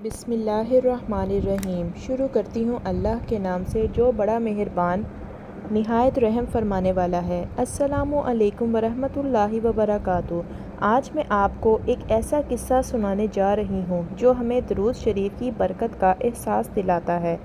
بسم اللہ الرحمن الرحیم۔ شروع کرتی ہوں اللہ کے نام سے جو بڑا مہربان نہایت رحم فرمانے والا ہے۔ السلام علیکم ورحمۃ اللہ وبرکاتہ۔ آج میں آپ کو ایک ایسا قصہ سنانے جا رہی ہوں جو ہمیں درود شریف کی برکت کا احساس دلاتا ہے۔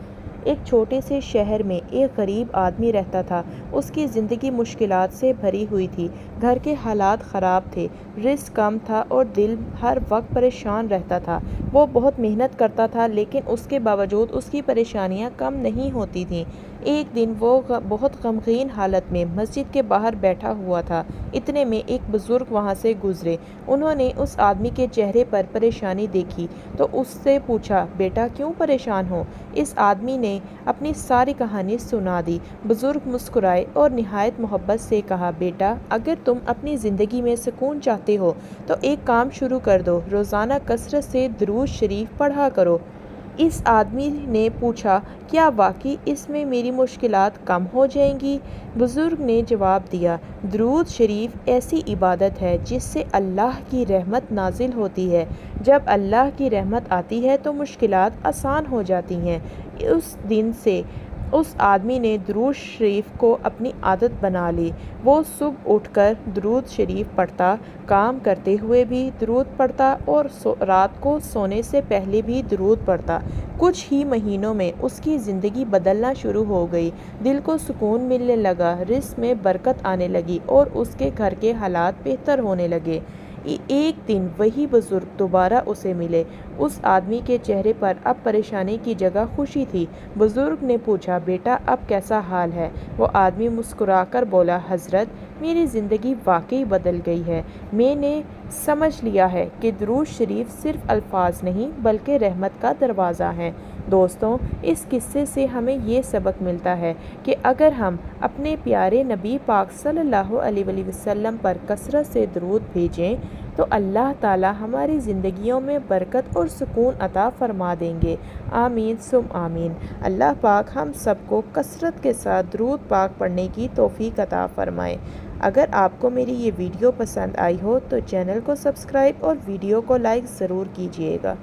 ایک چھوٹے سے شہر میں ایک غریب آدمی رہتا تھا۔ اس کی زندگی مشکلات سے بھری ہوئی تھی۔ گھر کے حالات خراب تھے، رزق کم تھا اور دل ہر وقت پریشان رہتا تھا۔ وہ بہت محنت کرتا تھا لیکن اس کے باوجود اس کی پریشانیاں کم نہیں ہوتی تھیں۔ ایک دن وہ بہت غمگین حالت میں مسجد کے باہر بیٹھا ہوا تھا۔ اتنے میں ایک بزرگ وہاں سے گزرے۔ انہوں نے اس آدمی کے چہرے پر پریشانی دیکھی تو اس سے پوچھا، بیٹا کیوں پریشان ہو؟ اس آدمی نے اپنی ساری کہانی سنا دی۔ بزرگ مسکرائے اور نہایت محبت سے کہا، بیٹا اگر تم اپنی زندگی میں سکون چاہتے ہو تو ایک کام شروع کر دو، روزانہ کثرت سے درود شریف پڑھا کرو۔ اس آدمی نے پوچھا، کیا واقعی اس میں میری مشکلات کم ہو جائیں گی؟ بزرگ نے جواب دیا، درود شریف ایسی عبادت ہے جس سے اللہ کی رحمت نازل ہوتی ہے۔ جب اللہ کی رحمت آتی ہے تو مشکلات آسان ہو جاتی ہیں۔ اس دن سے اس آدمی نے درود شریف کو اپنی عادت بنا لی۔ وہ صبح اٹھ کر درود شریف پڑھتا، کام کرتے ہوئے بھی درود پڑھتا اور رات کو سونے سے پہلے بھی درود پڑھتا۔ کچھ ہی مہینوں میں اس کی زندگی بدلنا شروع ہو گئی۔ دل کو سکون ملنے لگا، رزق میں برکت آنے لگی اور اس کے گھر کے حالات بہتر ہونے لگے۔ ایک دن وہی بزرگ دوبارہ اسے ملے۔ اس آدمی کے چہرے پر اب پریشانی کی جگہ خوشی تھی۔ بزرگ نے پوچھا، بیٹا اب کیسا حال ہے؟ وہ آدمی مسکرا کر بولا، حضرت میری زندگی واقعی بدل گئی ہے۔ میں نے سمجھ لیا ہے کہ درود شریف صرف الفاظ نہیں بلکہ رحمت کا دروازہ ہے۔ دوستوں، اس قصے سے ہمیں یہ سبق ملتا ہے کہ اگر ہم اپنے پیارے نبی پاک صلی اللہ علیہ وسلم پر کثرت سے درود بھیجیں تو اللہ تعالی ہماری زندگیوں میں برکت اور سکون عطا فرما دیں گے۔ آمین ثم آمین۔ اللہ پاک ہم سب کو کثرت کے ساتھ درود پاک پڑھنے کی توفیق عطا فرمائے۔ اگر آپ کو میری یہ ویڈیو پسند آئی ہو تو چینل کو سبسکرائب اور ویڈیو کو لائک ضرور کیجیے گا۔